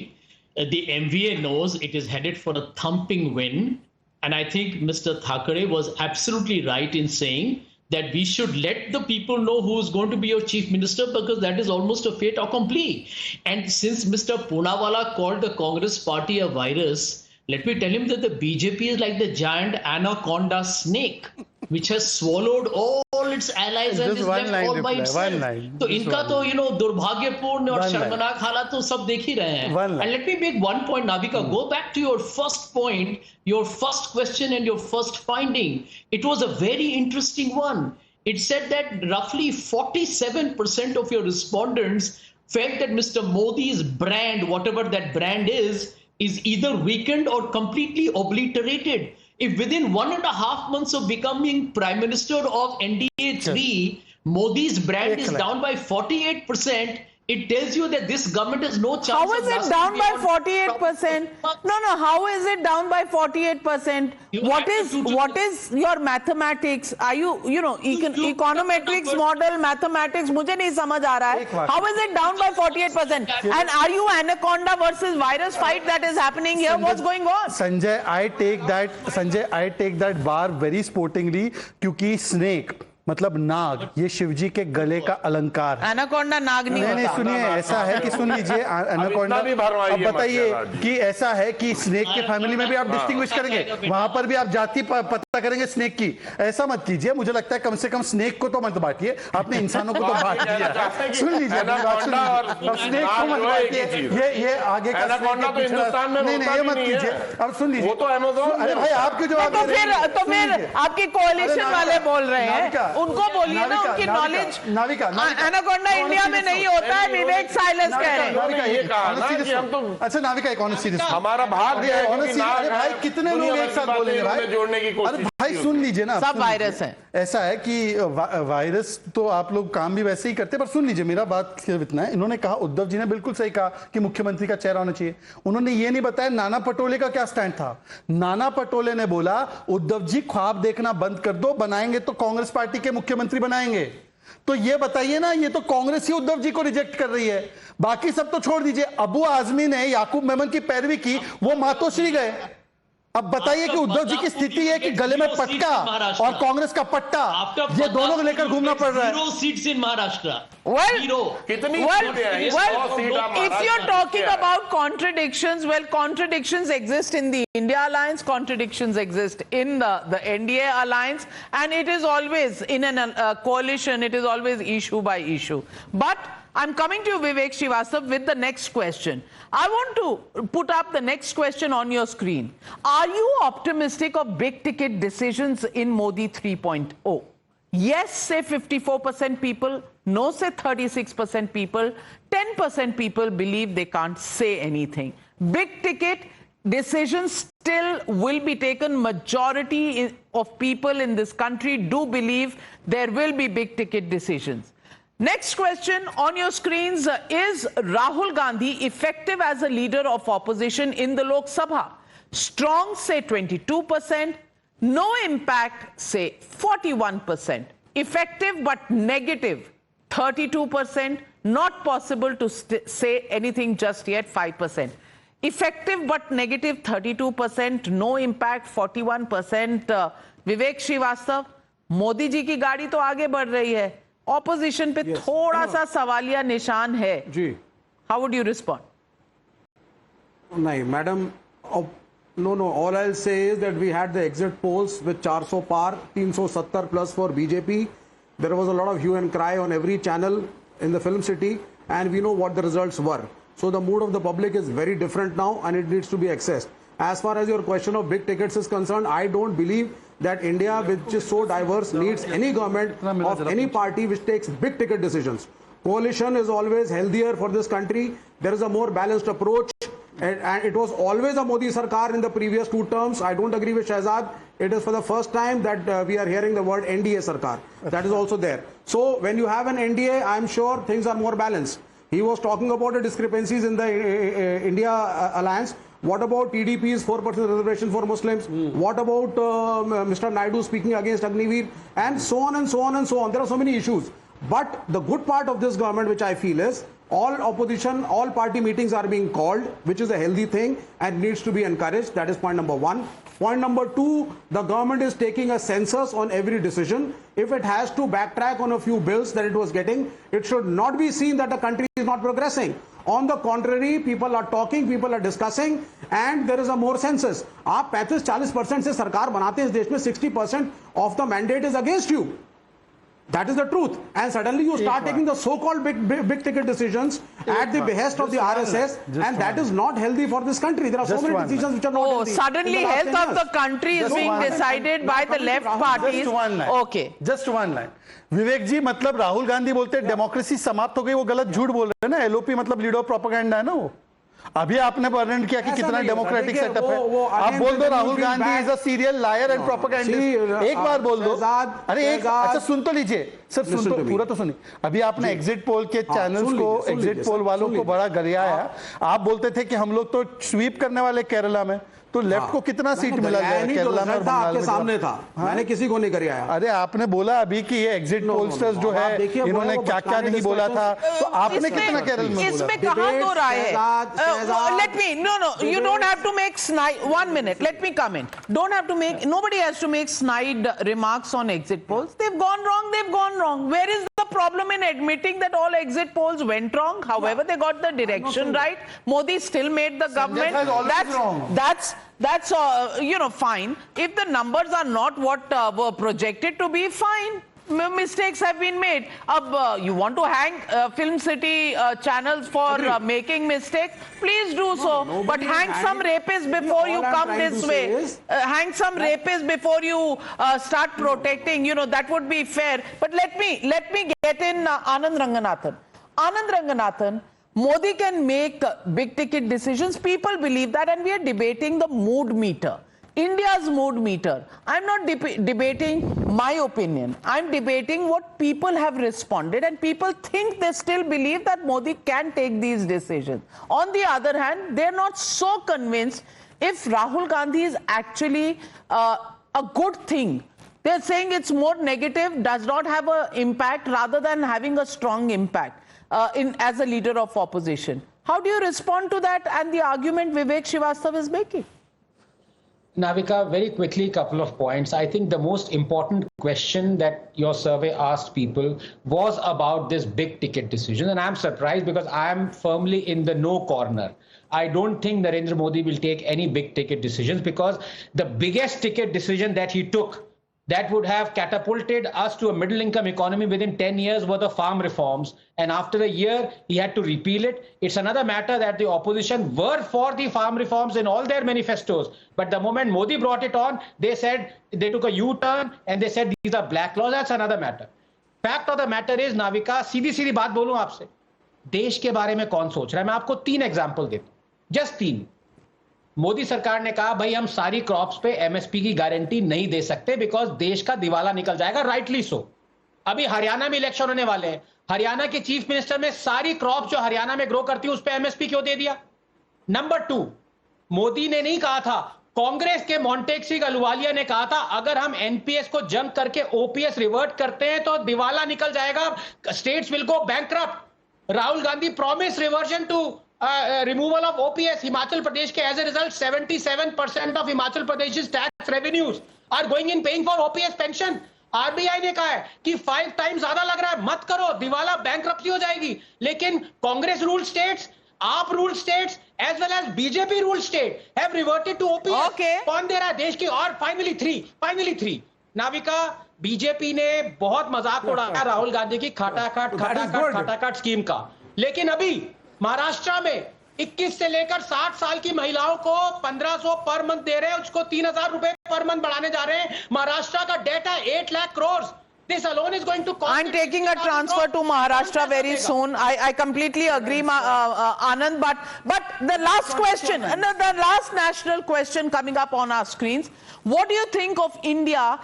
The MVA knows it is headed for a thumping win, and I think Mr. Thackeray was absolutely right in saying that we should let the people know who is going to be your chief minister, because that is almost a fait accompli. And since Mr. Poonawalla called the Congress party a virus, let me tell him that the BJP is like the giant anaconda snake, which has swallowed all its allies and is left all by itself. तो इनका तो दुर्भाग्यपूर्ण और शर्मनाक हालात तो सब देख ही रहे हैं. And let me make one point, Navika. Go back to your first point, your first question and your first finding. It was a very interesting one. It said that roughly 47% of your respondents felt that Mr. Modi's brand, whatever that brand is either weakened or completely obliterated. If within 1.5 months of becoming Prime Minister of NDA 3, Modi's brand is down by 48%, it tells you that this government has no chance. How is it down by 48%? No, how is it down by 48%? What is your mathematics? Are you econometrics model mathematics? मुझे नहीं समझ आ रहा है. How is it down by 48%? And are you anaconda versus virus fight that is happening here? What's going on? Sanjay, I take that bar very sportingly, क्योंकि snake मतलब नाग, ये शिवजी के गले का अलंकार है. एनाकोंडा नाग नहीं होता. नहीं, सुनिए, ऐसा है कि सुन लीजिए, एनाकोंडा. अब बताइए कि ऐसा है कि स्नेक के फैमिली में भी आप डिस्टिंग्विश करेंगे, वहां पर भी आप जाति पता वार्ता करेंगे स्नेक की, ऐसा मत कीजिए। मुझे लगता है कम से कम स्नेक को तो मत बांटिए, आपने इंसानों को तो बांट दिया। सुन लीजिए, स्नेक को मत बांटिए, ये आगे का एनाकोंडा तो हिंदुस्तान में नहीं, ये मत कीजिए। अब सुन लीजिए, वो तो अमेज़न। अरे भाई आपके जवाब तो फिर आपकी कोalition वाले बोल रहे हैं, उनको बोलिए ना, उनकी नॉलेज। नाविका, एनाकोंडा इंडिया में नहीं होता है, विवेक साइलेंस कह रहे हैं। ये कहा ना कि हम तो, अच्छा नाविका, एक ऑनेस्ट सीरीज, हमारा भाग्य है कि अरे भाई कितने लोग एक साथ बोलेंगे भाई, जोड़ने की कोशिश। अरे भाई सुन लीजिए ना, सब वायरस है। ऐसा है कि वायरस तो आप लोग काम भी वैसे ही करते, पर सुन लीजिए मेरा बात सिर्फ इतना है। इन्होंने कहा, उद्धव जी ने बिल्कुल सही कहा कि मुख्यमंत्री का चेहरा होना चाहिए। उन्होंने ये नहीं बताया नाना पटोले का क्या स्टैंड था। नाना पटोले ने बोला उद्धव जी ख्वाब देखना बंद कर दो, बनाएंगे तो कांग्रेस पार्टी के मुख्यमंत्री बनाएंगे। तो ये बताइए ना, ये तो कांग्रेस ही उद्धव जी को रिजेक्ट कर रही है, बाकी सब तो छोड़ दीजिए। अबू आजमी ने याकूब मेमन की पैरवी की, वो मातोश्री गए। अब बताइए कि उद्धव जी की स्थिति है कि गले में पट्टा और कांग्रेस का पट्टा, ये दोनों को लेकर घूमना पड़ रहा है। 0 seats in Maharashtra. कितनी if you're talking about contradictions, well, contradictions exist in the India alliance, contradictions exist in the NDA alliance, and it is always in a coalition, it is always issue by issue. But I'm coming to you, Vivek Srivastava, with the next question. I want to put up the next question on your screen. Are you optimistic of big ticket decisions in Modi 3.0? Yes, say 54% people. No, say 36% people. 10% people believe they can't say anything. Big ticket decisions still will be taken. Majority of people in this country do believe there will be big ticket decisions. Next question on your screens, is Rahul Gandhi effective as a leader of opposition in the Lok Sabha? Strong, say 22%. No impact, say 41%. Effective but negative, 32%. Not possible to say anything just yet, 5%. Effective but negative, 32%. No impact, 41%. Vivek Srivastava, Modi ji की गाड़ी तो आगे बढ़ रही है, opposition पे थोड़ा सा सवालिया निशान है जी। How would you respond? नहीं madam, no, all I'll say is that we had the exit polls with 400 par, 370 plus for BJP. There was a lot of hue and cry on every channel in the film city, and we know what the results were. So the mood of the public is very different now, and it needs to be accessed. As far as your question of big tickets is concerned, I don't believe that India, which is so diverse, needs any government of any party which takes big ticket decisions. Coalition is always healthier for this country. There is a more balanced approach. And it was always a Modi Sarkar in the previous 2 terms. I don't agree with Shahzad. It is for the first time that we are hearing the word NDA Sarkar. That is also there. So when you have an NDA, I'm sure things are more balanced. He was talking about the discrepancies in the India alliance. What about TDP's 4% reservation for Muslims? What about Mr. Naidu speaking against Agniveer? And so on and so on and so on. There are so many issues. But the good part of this government, which I feel, is all opposition, all party meetings are being called, which is a healthy thing and needs to be encouraged. That is point number 1. Point number 2, the government is taking a census on every decision. If it has to backtrack on a few bills that it was getting, it should not be seen that the country is not progressing. On the contrary, people are talking, people are discussing, and there is a more census. आप 35-40% से सरकार बनाते हैं इस देश में, 60% of the mandate is against you. That is the truth. And suddenly you start taking the so-called big ticket decisions at the behest of the RSS, and that is not healthy for this country. There are so many decisions which are not healthy. Suddenly health of the country is being decided by the left parties. Okay. Just one line. विवेक जी, मतलब राहुल गांधी बोलते हैं democracy समाप्त हो गई, वो गलत झूठ बोल रहे हैं ना। एलओपी मतलब लीडर ऑफ प्रोपेगेंडा है ना वो। अभी आपने वर्णन किया कि कितना डेमोक्रेटिक सेटअप है। आप बोल दो Rahul Gandhi is a serial lawyer and propagandist, एक बार बोल दो। अरे एक, अच्छा सुन तो लीजिए सर, सुन तो पूरा तो सुनिए। अभी आपने एग्जिट पोल के चैनल्स को, एग्जिट पोल वालों को बड़ा गरियाया। आप बोलते थे कि हम लोग तो स्वीप करने वाले केरला में, तो लेफ्ट को कितना सीट मिला केरला में? आपके सामने था, मैंने किसी को नहीं गरियाया। अरे आपने बोला अभी कि ये एग्जिट पोलस्टर्स जो है इन्होंने क्या क्या नहीं बोला था, तो आपने कितना केरल में बोला? इसमें कहां तो रहा है? Let me, no, you don't have to make snide, 1 minute, let me come in. Don't have to make, nobody has to make snide remarks on exit polls. They've gone wrong, Where is the problem in admitting that all exit polls went wrong. However, they got the direction right. Modi still made the government. has always wrong. That's fine. If the numbers are not what were projected to be, fine. Mistakes have been made. You want to hang Film City channels for making mistakes? Please do so. But hang some rapists before you come this way. Hang some rapists before you start protecting. That would be fair. But let me get in Anand Ranganathan. Anand Ranganathan, Modi can make big ticket decisions. People believe that, and we are debating the mood meter. India's mood meter. I'm not debating my opinion. I'm debating what people have responded, and people think they still believe that Modi can take these decisions. On the other hand, they're not so convinced if Rahul Gandhi is actually a good thing. They're saying it's more negative, does not have an impact rather than having a strong impact as a leader of opposition. How do you respond to that and the argument Vivek Srivastava is making? Navika, very quickly, couple of points. I think the most important question that your survey asked people was about this big ticket decision. And I'm surprised because I'm firmly in the no corner. I don't think Narendra Modi will take any big ticket decisions because the biggest ticket decision that he took that would have catapulted us to a middle income economy within 10 years were the farm reforms. And after a year, he had to repeal it. It's another matter that the opposition were for the farm reforms in all their manifestos. But the moment Modi brought it on, they said they took a U-turn and they said these are black laws. That's another matter. Fact of the matter is, Navika, सीधी बात बोलूं आपसे, देश के बारे में कौन सोच रहा है? मैं आपको 3 एग्जाम्पल देता हूं, जस्ट 3. मोदी सरकार ने कहा भाई हम सारी क्रॉप्स पे एमएसपी की गारंटी नहीं दे सकते बिकॉज देश का दिवाला निकल जाएगा. Rightly so. अभी हरियाणा में इलेक्शन होने वाले हैं. हरियाणा के चीफ मिनिस्टर ने सारी क्रॉप जो हरियाणा में ग्रो करती है उस पे एमएसपी क्यों दे दिया? नंबर 2, मोदी ने नहीं कहा था, कांग्रेस के मोंटेक्सी अहलूवालिया ने कहा था अगर हम एनपीएस को जंप करके ओपीएस रिवर्ट करते हैं तो दिवाला निकल जाएगा, states will go bankrupt. Rahul Gandhi promise reversion to removal of OPS. Himachal Pradesh ke as a result 77% of Himachal Pradesh's tax revenues are going in paying for OPS pension. RBI ने कहा है कि 5 टाइम्स ज्यादा लग रहा है, मत करो, दिवाला बैंकरप्सी हो जाएगी. लेकिन कांग्रेस रूल स्टेट्स, आप rule states as well as BJP rule state have reverted to OPS. कौन दे रहा है देश की? और फाइनली 3 नाविका, बीजेपी ने बहुत मजाक उड़ाया राहुल गांधी की खाटाखाट स्कीम का. लेकिन अभी महाराष्ट्र में 21 से लेकर 60 साल की महिलाओं को 1500 पर मंथ दे रहे हैं, उसको 3000 रुपए पर मंथ बढ़ाने जा रहे हैं. महाराष्ट्र का data 8 lakh crore. This alone is going to cost. I'm taking a transfer to Maharashtra very soon. I completely agree, Anand. But the last question, the last national question coming up on our screens. What do you think of India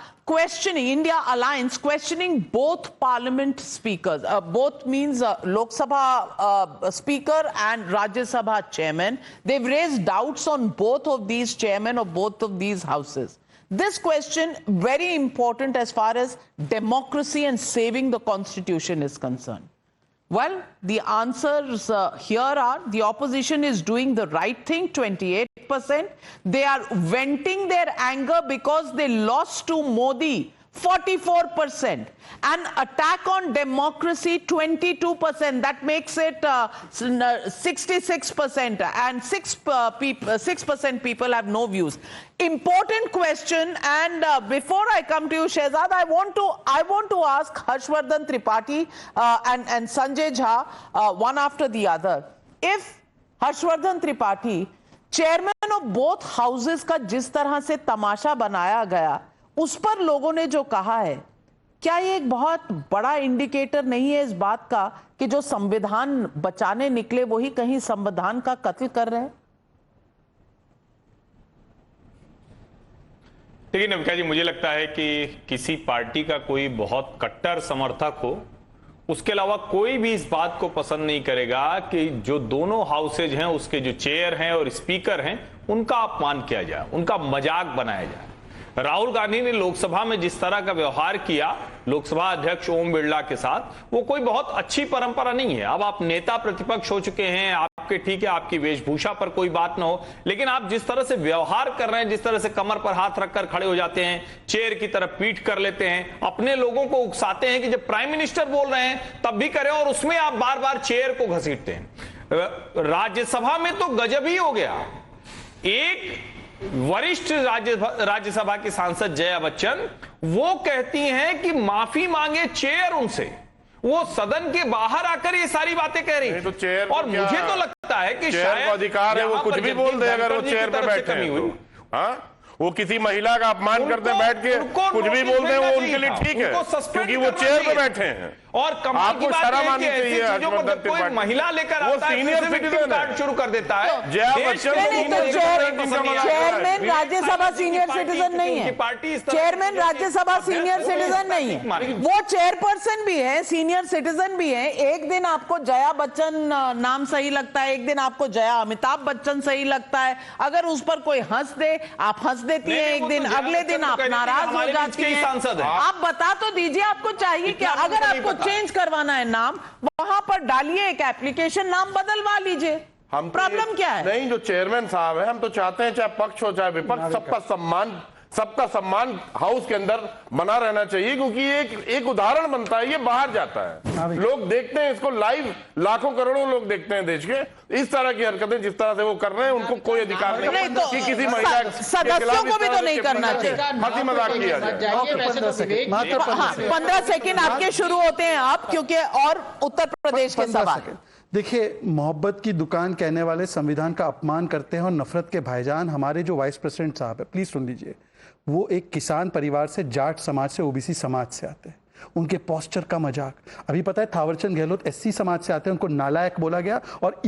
Alliance questioning both parliament speakers? Both means Lok Sabha Speaker and Rajya Sabha Chairman. They've raised doubts on both of these chairmen of both of these houses. This question, very important as far as democracy and saving the constitution is concerned. Well, the answers here are the opposition is doing the right thing, 28%. They are venting their anger because they lost to Modi, 44%. An attack on democracy, 22%. That makes it 66%. And 6% people have no views. Important question. And before I come to you, Shehzad, I want to ask Harshvardhan Tripathi and Sanjay Jha, one after the other. If Harshvardhan Tripathi, chairman of both houses का जिस तरह से तमाशा बनाया गया, उस पर लोगों ने जो कहा है, क्या ये एक बहुत बड़ा इंडिकेटर नहीं है इस बात का कि जो संविधान बचाने निकले वही कहीं संविधान का कत्ल कर रहे हैं? देखिए नविका जी, मुझे लगता है कि किसी पार्टी का कोई बहुत कट्टर समर्थक हो, उसके अलावा कोई भी इस बात को पसंद नहीं करेगा कि जो दोनों हाउसेज हैं उसके जो चेयर हैं और स्पीकर हैं उनका अपमान किया जाए, उनका मजाक बनाया जाए. राहुल गांधी ने लोकसभा में जिस तरह का व्यवहार किया लोकसभा अध्यक्ष ओम बिरला के साथ, वो कोई बहुत अच्छी परंपरा नहीं है. अब आप नेता प्रतिपक्ष हो चुके हैं, आप आपके ठीक है, आपकी वेशभूषा पर कोई बात ना हो, लेकिन आप जिस तरह से व्यवहार कर रहे हैं, जिस तरह से कमर पर हाथ रखकर खड़े हो जाते हैं, चेयर की तरफ पीठ कर लेते हैं, अपने लोगों को उकसाते हैं कि जब प्राइम मिनिस्टर बोल रहे हैं तब भी करें, और उसमें आप बार बार चेयर को घसीटते हैं। राज्यसभा में तो गजब ही हो गया। एक वरिष्ठ राज्यसभा की सांसद जया बच्चन वो कहती हैं कि माफी मांगे चेयर उनसे, वो सदन के बाहर आकर ये सारी बातें कह रही तो चेयर और मुझे तो लगता है कि चेयर शायद को अधिकार है, वो कुछ भी बोल दे अगर वो चेयर पे बैठे हैं तो। हाँ, वो किसी महिला का अपमान करते हैं बैठ के, कुछ भी बोलते हैं, वो उनके लिए ठीक है क्योंकि वो चेयर पे बैठे हैं। और कमाल की बात शर्म है आनी कि ऐसी चाहिए चीजों पर जब कोई महिला लेकर वो आता है, सीनियर फिर से सिटीजन विक्टिम है। कार्ड शुरू कर देता है। जया देश के बच्चन नहीं, तो चेयरमैन राज्यसभा सीनियर सिटीजन नहीं है। चेयरमैन राज्यसभा सीनियर सिटीजन नहीं है, वो चेयरपर्सन भी है, सीनियर सिटीजन भी है। एक दिन आपको जया बच्चन नाम सही लगता है, एक दिन आपको जया अमिताभ बच्चन सही लगता है। अगर उस पर कोई हंस दे, आप हंस देती हैं एक दिन, अगले दिन आप नाराज हो जाती हैं। आप बता तो दीजिए आपको चाहिए क्या? अगर आपको चेंज करवाना है नाम, वहां पर डालिए एक एप्लीकेशन, नाम बदलवा लीजिए। हम प्रॉब्लम क्या है? नहीं, जो चेयरमैन साहब है, हम तो चाहते हैं चाहे पक्ष हो चाहे विपक्ष, सबका सम्मान हाउस के अंदर बना रहना चाहिए, क्योंकि एक उदाहरण बनता है, ये बाहर जाता है, लोग देखते हैं इसको लाइव, लाखों करोड़ों लोग देखते हैं देश के। इस तरह की हरकतें जिस तरह से वो कर रहे हैं, उनको कोई अधिकार नहीं है तो कि किसी महिला सदस्यों को भी तो नहीं करना चाहिए। हंसी मजाक किया जाए। 15 सेकंड आपके शुरू होते हैं आप, क्योंकि और उत्तर प्रदेश के सवाल। देखिए, मोहब्बत की दुकान कहने वाले संविधान का अपमान करते हैं और नफरत के भाईजान हमारे जो वाइस प्रेसिडेंट साहब है, प्लीज सुन लीजिए। वो एक किसान परिवार से, जाट समाज से, ओबीसी समाज से आते हैं। उनके पोस्चर का मजाक, अभी पता है थावरचंद गहलोत एससी समाज से आते हैं, उनको नालायक बोला गया। और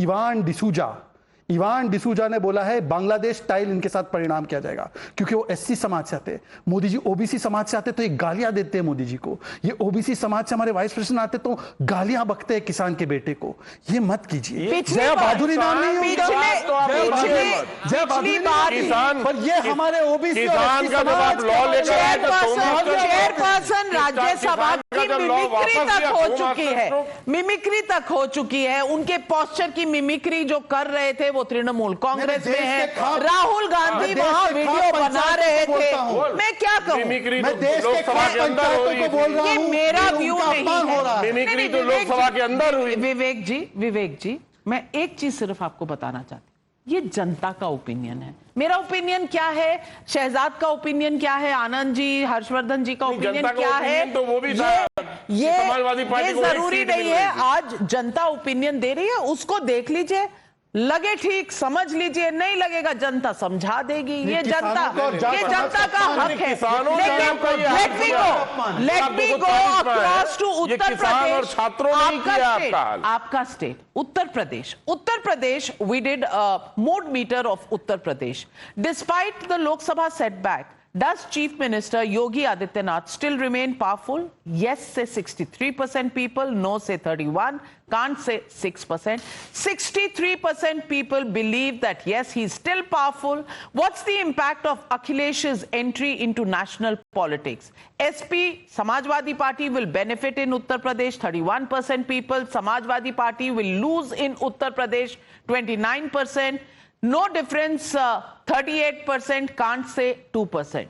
इवान डिसूजा ने बोला है बांग्लादेश स्टाइल इनके साथ परिणाम किया जाएगा, क्योंकि वो एससी समाज से आते हैं। मोदी जी ओबीसी समाज से आते तो ये गालियां देते हैं मोदी जी को। ये ओबीसी समाज से हमारे वाइस प्रेसिडेंट आते तो गालियां बकते हैं किसान के बेटे को। ये मत कीजिए। जया भादुरी नाम नहीं होगा, जया भादुरी किसान, पर ये हमारे ओबीसी किसान का जब आप लॉ लेकर आए तो चेयरपर्सन राज्यसभा की मिमिक्री तक हो चुकी है, मिमिक्री तक हो चुकी है। उनके पोस्चर की मिमिक्री जो कर रहे थे वो तृणमूल कांग्रेस में है। राहुल गांधी वहां वीडियो बना रहे थे। मैं क्या कहूं, मैं देश के खास पंचायतों को बोल रहा हूं, मेरा व्यू नहीं है। मिमिक्री तो लोकसभा के अंदर हुई। विवेक जी, मैं एक चीज सिर्फ आपको बताना चाहती हूं, ये जनता का ओपिनियन है। मेरा ओपिनियन क्या है, शहजाद का ओपिनियन क्या है, आनंद जी, हर्षवर्धन जी का ओपिनियन क्या है, तो वो भी ये समाजवादी पार्टी को जरूरी नहीं है। आज जनता ओपिनियन दे रही है, उसको देख लीजिए, लगे ठीक समझ लीजिए, नहीं लगेगा जनता समझा देगी। ये जनता का हक है। Let me go across to Uttar Pradesh. आपका state Uttar Pradesh, we did mood meter of Uttar Pradesh. Despite the Lok Sabha setback, does Chief Minister Yogi Adityanath still remain powerful? Yes say 63% people, no say 31%, can't say 6%. 63% people believe that yes, he's still powerful. What's the impact of Akhilesh's entry into national politics? SP Samajwadi Party will benefit in Uttar Pradesh, 31% people. Samajwadi Party will lose in Uttar Pradesh, 29%. No difference, 38%, can't say 2%.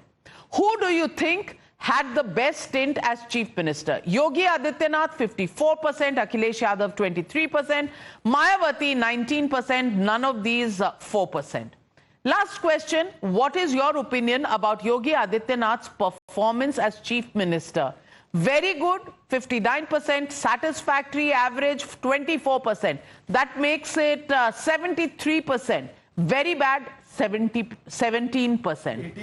Who do you think had the best stint as Chief Minister? Yogi Adityanath, 54%, Akhilesh Yadav, 23%, Mayawati, 19%, none of these, 4%. Last question, what is your opinion about Yogi Adityanath's performance as Chief Minister? Very good, 59%, satisfactory, average, 24%. That makes it 73%. Very bad, 17%.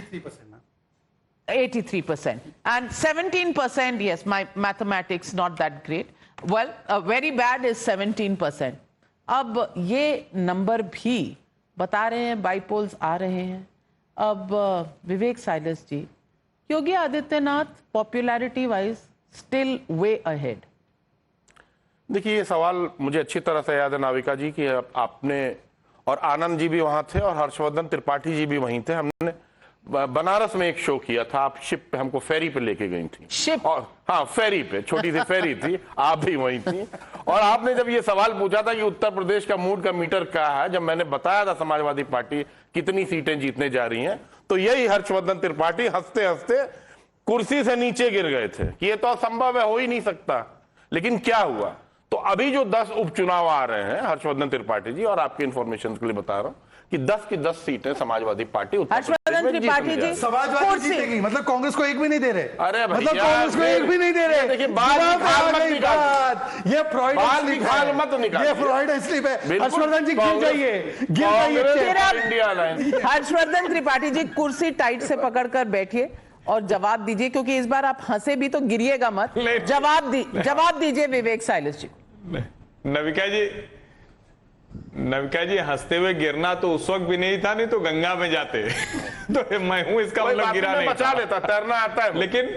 83%. And 17%, yes, my mathematics not that great. Well, very bad is 17%. अब ये number भी बता रहे हैं, bypolls आ रहे हैं। अब Vivek Silas ji, Yogi Adityanath popularity wise still way ahead. देखिए, ये सवाल मुझे अच्छी तरह से याद है नाविका जी कि आपने, और आनंद जी भी वहां थे और हर्षवर्धन त्रिपाठी जी भी वहीं थे, हमने बनारस में एक शो किया था, आप शिप पे हमको फेरी पे लेके गई थी। शिप? और हाँ, फेरी पे, छोटी सी फेरी थी, आप भी वहीं थी। और आपने जब ये सवाल पूछा था कि उत्तर प्रदेश का मूड का मीटर क्या है, जब मैंने बताया था समाजवादी पार्टी कितनी सीटें जीतने जा रही हैं, तो यही हर्षवर्धन त्रिपाठी हंसते हंसते कुर्सी से नीचे गिर गए थे कि ये तो असंभव है, हो ही नहीं सकता। लेकिन क्या हुआ? तो अभी जो 10 उपचुनाव आ रहे हैं, हर्षवर्धन त्रिपाठी जी, और आपके इंफॉर्मेशन के लिए बता रहा हूं कि 10 की 10 सीटें समाजवादी पार्टी हर्षवर्धन त्रिपाठी जी समाजवादी जीतेगी, मतलब कांग्रेस को एक भी नहीं दे रहे। अरे मतलब कांग्रेस को एक भी नहीं दे रहे। देखिए, बाल की खाल मत निकाल, ये फ्रॉइड बाल की खाल मत निकाल, ये फ्रॉइड स्लिप है। हर्षवर्धन जी गिर जाइए, गिर जाइए। हर्षवर्धन त्रिपाठी जी कुर्सी टाइट से पकड़कर बैठिए और जवाब दीजिए, क्योंकि इस बार आप हंसे भी तो गिरिएगा मत। जवाब दीजिए विवेक साइलेस जी। नविका जी हंसते हुए गिरना तो उस वक्त भी नहीं था, नहीं तो गंगा में जाते। तो मैं हूं, इसका मतलब गिरा नहीं, बचा लेता, तैरना आता है। लेकिन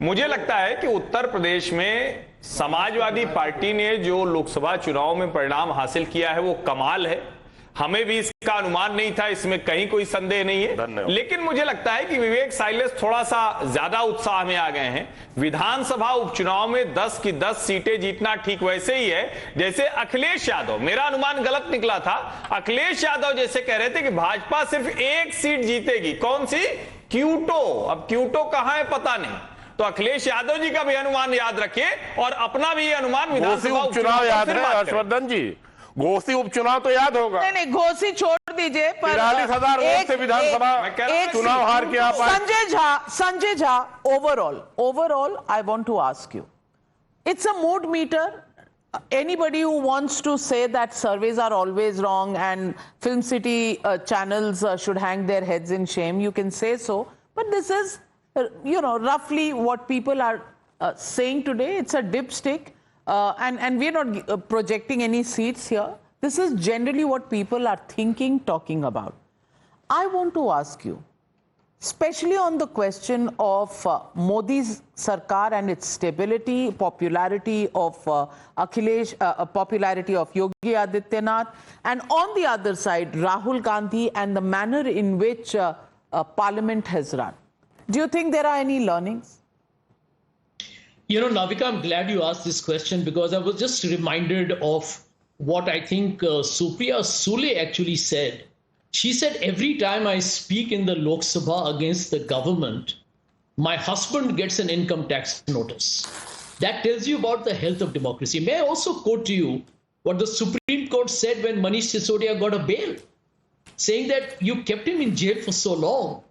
मुझे लगता है कि उत्तर प्रदेश में समाजवादी पार्टी ने जो लोकसभा चुनाव में परिणाम हासिल किया है वो कमाल है। हमें भी इसका अनुमान नहीं था, इसमें कहीं कोई संदेह नहीं है। लेकिन मुझे लगता है कि विवेक साइलेस थोड़ा सा ज्यादा उत्साह में आ गए हैं। विधानसभा उपचुनाव में 10 की 10 सीटें जीतना ठीक वैसे ही है जैसे अखिलेश यादव, मेरा अनुमान गलत निकला था, अखिलेश यादव जैसे कह रहे थे कि भाजपा सिर्फ 1 सीट जीतेगी। कौन सी? क्यूटो। अब क्यूटो कहां है पता नहीं। तो अखिलेश यादव जी का भी अनुमान याद रखिए और अपना भी अनुमान विधानसभा उपचुनाव याद है हर्षवर्धन जी। घोसी उपचुनाव तो याद होगा। नहीं, घोसी छोड़ दीजिए, पर 43,000 वोट से विधानसभा चुनाव हार के आप। Sanjay Jha, overall I want to ask you, it's a mood meter. Anybody who wants to say that surveys are always wrong and Film City channels should hang their heads in shame, you can say so, but this is roughly what people are saying today. It's a dipstick. And we're not projecting any seats here. This is generally what people are thinking, talking about. I want to ask you, especially on the question of Modi's Sarkar and its stability, popularity of popularity of Yogi Adityanath, and on the other side, Rahul Gandhi and the manner in which Parliament has run. Do you think there are any learnings? Navika, I'm glad you asked this question because I was just reminded of what I think Supriya Sule actually said. She said, every time I speak in the Lok Sabha against the government, my husband gets an income tax notice. That tells you about the health of democracy. May I also quote to you what the Supreme Court said when Manish Sisodia got a bail, saying that you kept him in jail for so long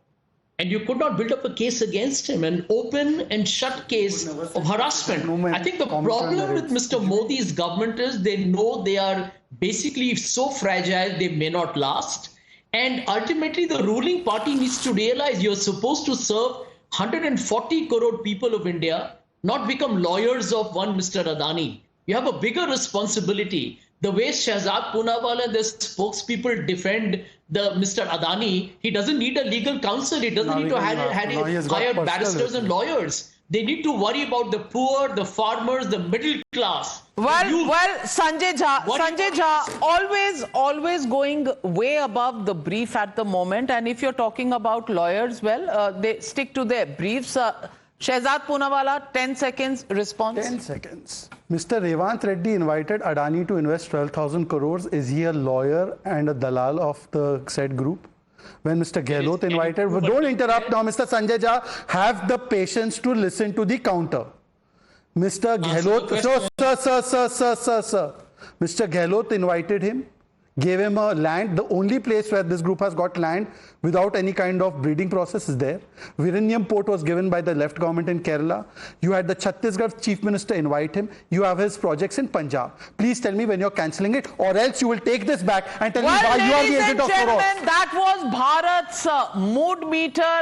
and you could not build up a case against him, an open and shut case of harassment. I think the problem with Mr. Modi's government is they know they are basically so fragile they may not last. And ultimately, the ruling party needs to realize you're supposed to serve 140 crore people of India, not become lawyers of one Mr. Adani. You have a bigger responsibility. The way Shehzad Poonawalla and the spokespeople defend the Mr. Adani, he doesn't need a legal counsel. He doesn't need to hire barristers and lawyers. They need to worry about the poor, the farmers, the middle class. Well, Sanjay Jha, always going way above the brief at the moment. And if you're talking about lawyers, well, they stick to their briefs. Shehzad Poonawalla, 10 seconds response. 10 seconds. Mr. Revanth Reddy invited Adani to invest 12,000 crores. Is he a lawyer and a dalal of the said group? When Mr. Gehlot invited, don't interrupt now, Mr. Sanjay Jha, have the patience to listen to the counter. Mr. Gehlot, sir. Mr. Gehlot invited him, gave him a land. The only place where this group has got land without any kind of breeding process is there. Vizhinjam port was given by the left government in Kerala. You had the Chhattisgarh chief minister invite him. You have his projects in Punjab. Please tell me when you're cancelling it, or else you will take this back and tell me why you are the agent of Soros. That was Bharat's mood meter.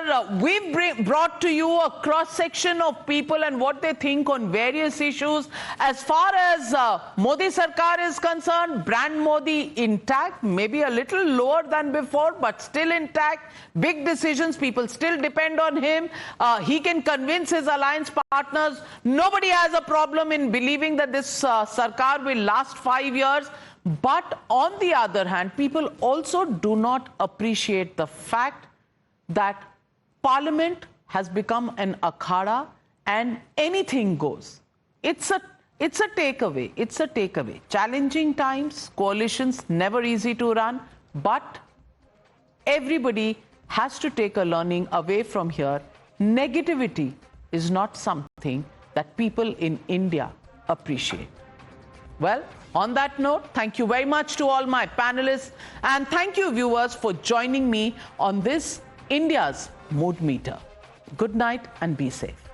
We've brought to you a cross-section of people and what they think on various issues. As far as Modi Sarkar is concerned, brand Modi intact, maybe a little lower than before, but still intact. Big decisions, people still depend on him. He can convince his alliance partners. Nobody has a problem in believing that this Sarkar will last 5 years. But on the other hand, people also do not appreciate the fact that Parliament has become an akhada and anything goes. It's a takeaway. It's a takeaway. Challenging times, coalitions never easy to run, but everybody has to take a learning away from here. Negativity is not something that people in India appreciate. Well, on that note, thank you very much to all my panelists, and thank you viewers for joining me on this India's Mood Meter. Good night and be safe.